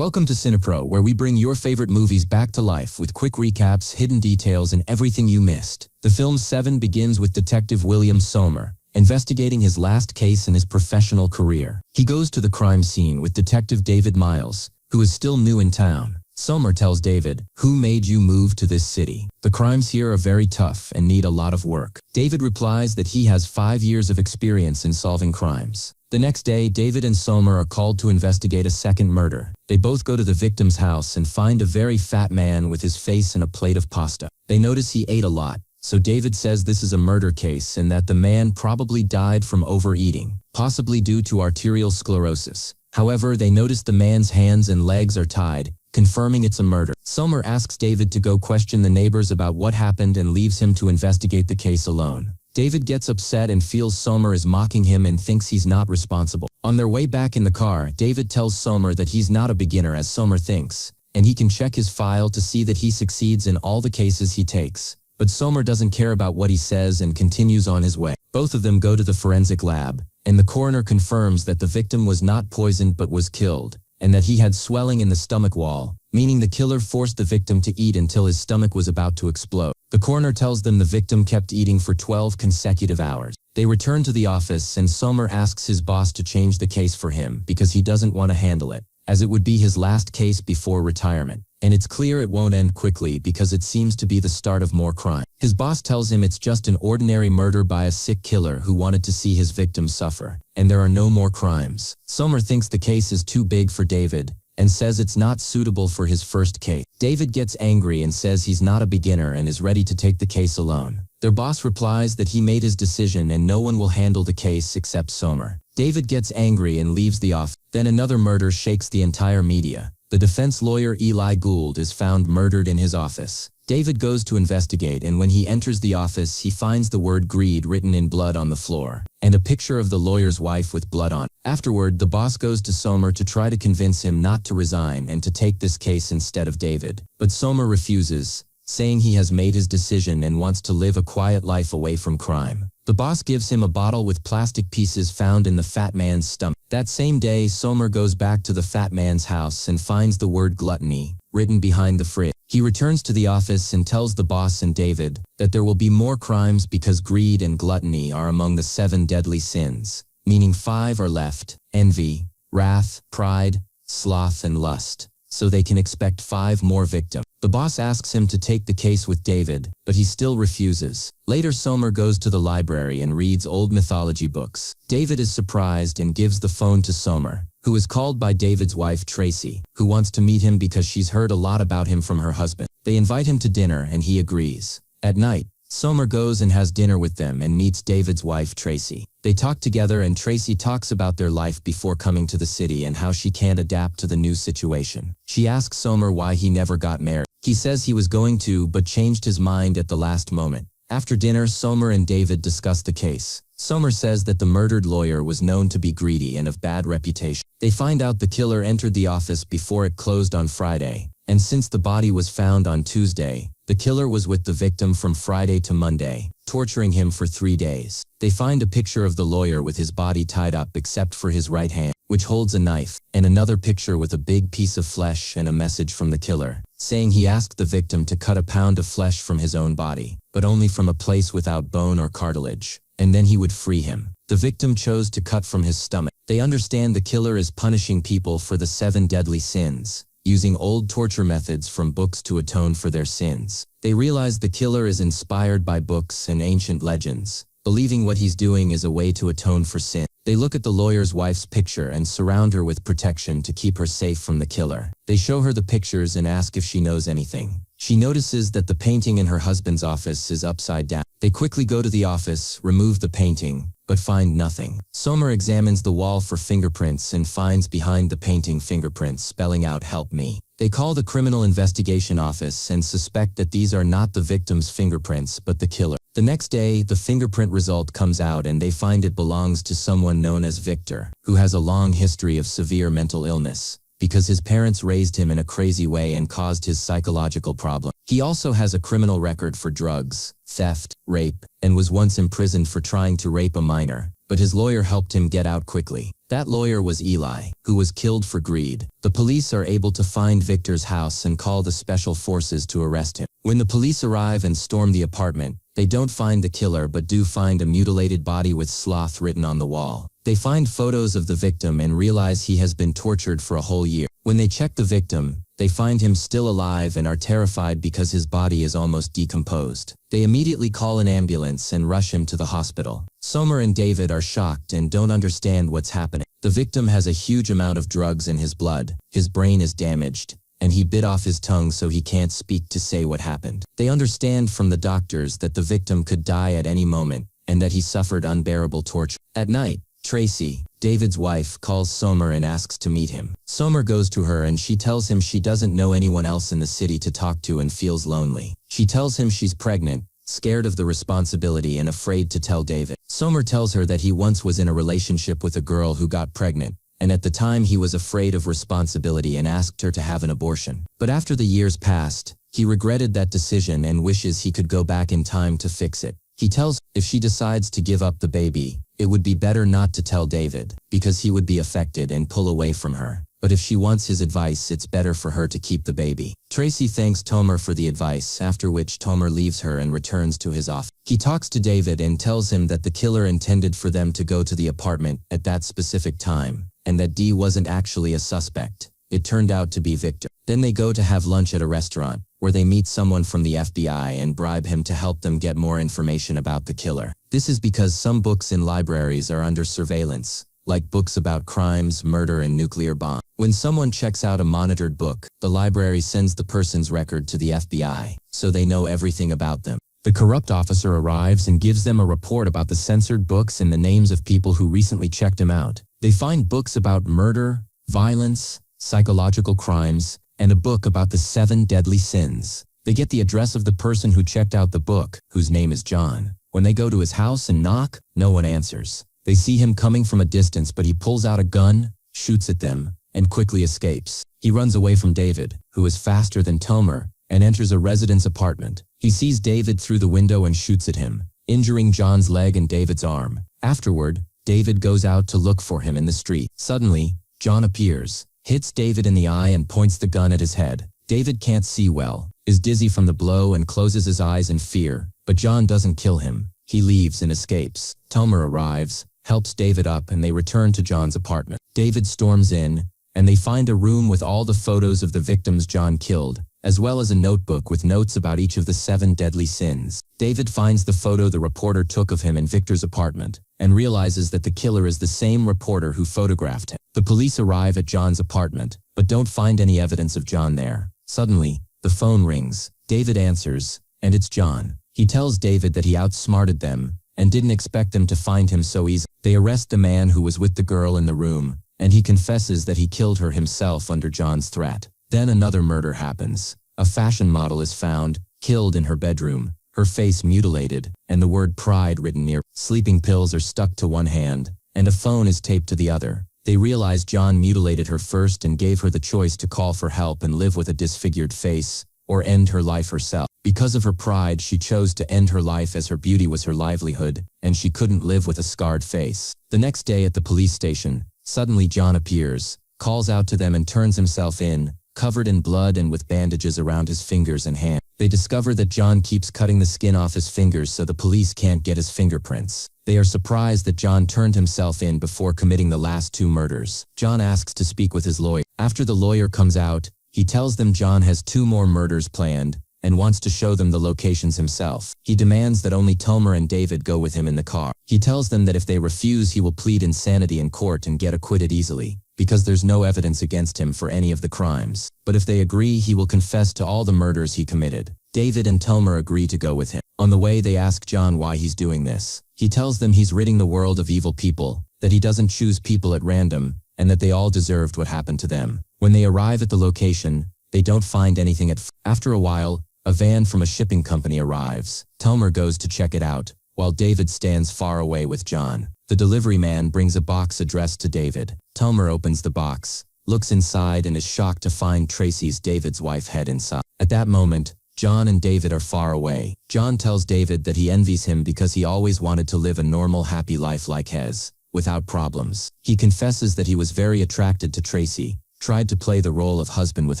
Welcome to CINEPRO, where we bring your favorite movies back to life with quick recaps, hidden details, and everything you missed. The film Seven begins with Detective William Somer, investigating his last case in his professional career. He goes to the crime scene with Detective David Miles, who is still new in town. Somer tells David, "Who made you move to this city? The crimes here are very tough and need a lot of work." David replies that he has 5 years of experience in solving crimes. The next day, David and Somer are called to investigate a second murder. They both go to the victim's house and find a very fat man with his face in a plate of pasta. They notice he ate a lot, so David says this is a murder case and that the man probably died from overeating, possibly due to arterial sclerosis. However, they notice the man's hands and legs are tied, confirming it's a murder. Somer asks David to go question the neighbors about what happened and leaves him to investigate the case alone. David gets upset and feels Somer is mocking him and thinks he's not responsible. On their way back in the car, David tells Somer that he's not a beginner as Somer thinks, and he can check his file to see that he succeeds in all the cases he takes. But Somer doesn't care about what he says and continues on his way. Both of them go to the forensic lab, and the coroner confirms that the victim was not poisoned but was killed, and that he had swelling in the stomach wall, meaning the killer forced the victim to eat until his stomach was about to explode. The coroner tells them the victim kept eating for 12 consecutive hours. They return to the office and Somer asks his boss to change the case for him because he doesn't want to handle it, as it would be his last case before retirement. And it's clear it won't end quickly because it seems to be the start of more crime. His boss tells him it's just an ordinary murder by a sick killer who wanted to see his victim suffer, and there are no more crimes. Somer thinks the case is too big for David, and says it's not suitable for his first case. David gets angry and says he's not a beginner and is ready to take the case alone. Their boss replies that he made his decision and no one will handle the case except Somer. David gets angry and leaves the office. Then another murder shakes the entire media. The defense lawyer Eli Gould is found murdered in his office. David goes to investigate, and when he enters the office he finds the word greed written in blood on the floor, and a picture of the lawyer's wife with blood on. Afterward, the boss goes to Somer to try to convince him not to resign and to take this case instead of David. But Somer refuses, saying he has made his decision and wants to live a quiet life away from crime. The boss gives him a bottle with plastic pieces found in the fat man's stomach. That same day, Somer goes back to the fat man's house and finds the word gluttony written behind the fridge. He returns to the office and tells the boss and David that there will be more crimes because greed and gluttony are among the 7 deadly sins, meaning 5 are left: envy, wrath, pride, sloth, and lust. So they can expect 5 more victims. The boss asks him to take the case with David, but he still refuses. Later, Somer goes to the library and reads old mythology books. David is surprised and gives the phone to Somer, who is called by David's wife Tracy, who wants to meet him because she's heard a lot about him from her husband. They invite him to dinner and he agrees. At night, Somer goes and has dinner with them and meets David's wife Tracy. They talk together and Tracy talks about their life before coming to the city and how she can't adapt to the new situation. She asks Somer why he never got married. He says he was going to but changed his mind at the last moment. After dinner, Somer and David discuss the case. Somer says that the murdered lawyer was known to be greedy and of bad reputation. They find out the killer entered the office before it closed on Friday, and since the body was found on Tuesday, the killer was with the victim from Friday to Monday, torturing him for 3 days. They find a picture of the lawyer with his body tied up except for his right hand, which holds a knife, and another picture with a big piece of flesh and a message from the killer, saying he asked the victim to cut a pound of flesh from his own body, but only from a place without bone or cartilage, and then he would free him. The victim chose to cut from his stomach. They understand the killer is punishing people for the 7 deadly sins, using old torture methods from books to atone for their sins. They realize the killer is inspired by books and ancient legends, believing what he's doing is a way to atone for sin. They look at the lawyer's wife's picture and surround her with protection to keep her safe from the killer. They show her the pictures and ask if she knows anything. She notices that the painting in her husband's office is upside down. They quickly go to the office, remove the painting, but find nothing. Somer examines the wall for fingerprints and finds behind the painting fingerprints spelling out "Help me." They call the Criminal Investigation Office and suspect that these are not the victim's fingerprints but the killer. The next day, the fingerprint result comes out and they find it belongs to someone known as Victor, who has a long history of severe mental illness, because his parents raised him in a crazy way and caused his psychological problem. He also has a criminal record for drugs, theft, rape, and was once imprisoned for trying to rape a minor, but his lawyer helped him get out quickly. That lawyer was Eli, who was killed for greed. The police are able to find Victor's house and call the special forces to arrest him. When the police arrive and storm the apartment, they don't find the killer but do find a mutilated body with sloth written on the wall. They find photos of the victim and realize he has been tortured for a whole year. When they check the victim, they find him still alive and are terrified because his body is almost decomposed. They immediately call an ambulance and rush him to the hospital. Somer and David are shocked and don't understand what's happening. The victim has a huge amount of drugs in his blood, his brain is damaged, and he bit off his tongue so he can't speak to say what happened. They understand from the doctors that the victim could die at any moment and that he suffered unbearable torture. At night, Tracy, David's wife, calls Somer and asks to meet him. Somer goes to her and she tells him she doesn't know anyone else in the city to talk to and feels lonely. She tells him she's pregnant, scared of the responsibility and afraid to tell David. Somer tells her that he once was in a relationship with a girl who got pregnant, and at the time he was afraid of responsibility and asked her to have an abortion. But after the years passed, he regretted that decision and wishes he could go back in time to fix it. He tells her if she decides to give up the baby, it would be better not to tell David, because he would be affected and pull away from her. But if she wants his advice, it's better for her to keep the baby. Tracy thanks Tomer for the advice, after which Tomer leaves her and returns to his office. He talks to David and tells him that the killer intended for them to go to the apartment at that specific time, and that Dee wasn't actually a suspect. It turned out to be Victor. Then they go to have lunch at a restaurant, where they meet someone from the FBI and bribe him to help them get more information about the killer. This is because some books in libraries are under surveillance, like books about crimes, murder, and nuclear bombs. When someone checks out a monitored book, the library sends the person's record to the FBI, so they know everything about them. The corrupt officer arrives and gives them a report about the censored books and the names of people who recently checked him out. They find books about murder, violence, psychological crimes, and a book about the 7 deadly sins. They get the address of the person who checked out the book, whose name is John. When they go to his house and knock, no one answers. They see him coming from a distance, but he pulls out a gun, shoots at them, and quickly escapes. He runs away from David, who is faster than Tomer, and enters a resident's apartment. He sees David through the window and shoots at him, injuring John's leg and David's arm. Afterward, David goes out to look for him in the street. Suddenly, John appears, hits David in the eye and points the gun at his head. David can't see well, is dizzy from the blow and closes his eyes in fear, but John doesn't kill him. He leaves and escapes. Tomer arrives, helps David up, and they return to John's apartment. David storms in, and they find a room with all the photos of the victims John killed, as well as a notebook with notes about each of the 7 deadly sins. David finds the photo the reporter took of him in Victor's apartment, and realizes that the killer is the same reporter who photographed him. The police arrive at John's apartment, but don't find any evidence of John there. Suddenly, the phone rings. David answers, and it's John. He tells David that he outsmarted them, and didn't expect them to find him so easily. They arrest the man who was with the girl in the room, and he confesses that he killed her himself under John's threat. Then another murder happens. A fashion model is found, killed in her bedroom, her face mutilated, and the word pride written near. Sleeping pills are stuck to one hand, and a phone is taped to the other. They realize John mutilated her first and gave her the choice to call for help and live with a disfigured face, or end her life herself. Because of her pride, she chose to end her life as her beauty was her livelihood, and she couldn't live with a scarred face. The next day at the police station, suddenly John appears, calls out to them and turns himself in, covered in blood and with bandages around his fingers and hands. They discover that John keeps cutting the skin off his fingers so the police can't get his fingerprints. They are surprised that John turned himself in before committing the last 2 murders. John asks to speak with his lawyer. After the lawyer comes out, he tells them John has 2 more murders planned, and wants to show them the locations himself. He demands that only Tomer and David go with him in the car. He tells them that if they refuse, he will plead insanity in court and get acquitted easily, because there's no evidence against him for any of the crimes. But if they agree, he will confess to all the murders he committed. David and Tomer agree to go with him. On the way, they ask John why he's doing this. He tells them he's ridding the world of evil people, that he doesn't choose people at random, and that they all deserved what happened to them. When they arrive at the location, they don't find anything After a while, a van from a shipping company arrives. Tomer goes to check it out, while David stands far away with John. The delivery man brings a box addressed to David. Tomer opens the box, looks inside, and is shocked to find Tracy's David's wife head inside. At that moment, John and David are far away. John tells David that he envies him because he always wanted to live a normal, happy life like his, without problems. He confesses that he was very attracted to Tracy, tried to play the role of husband with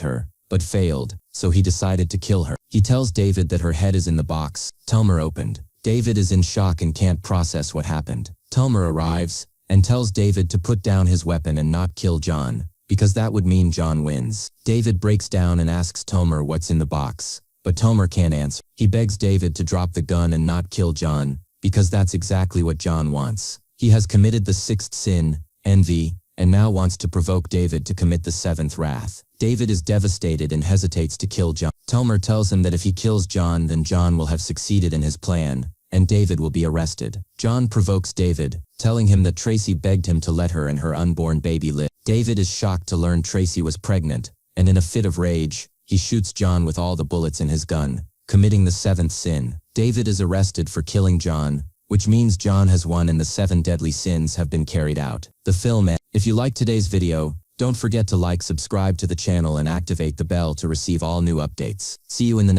her, but failed, so he decided to kill her. He tells David that her head is in the box Telmer opened. David is in shock and can't process what happened. Telmer arrives and tells David to put down his weapon and not kill John, because that would mean John wins. David breaks down and asks Telmer what's in the box, but Telmer can't answer. He begs David to drop the gun and not kill John, because that's exactly what John wants. He has committed the sixth sin, envy, and now wants to provoke David to commit the seventh wrath. David is devastated and hesitates to kill John. Telmer tells him that if he kills John, then John will have succeeded in his plan, and David will be arrested. John provokes David, telling him that Tracy begged him to let her and her unborn baby live. David is shocked to learn Tracy was pregnant, and in a fit of rage, he shoots John with all the bullets in his gun, committing the seventh sin. David is arrested for killing John, which means John has won and the 7 deadly sins have been carried out. The film ends. If you liked today's video, don't forget to like, subscribe to the channel and activate the bell to receive all new updates. See you in the next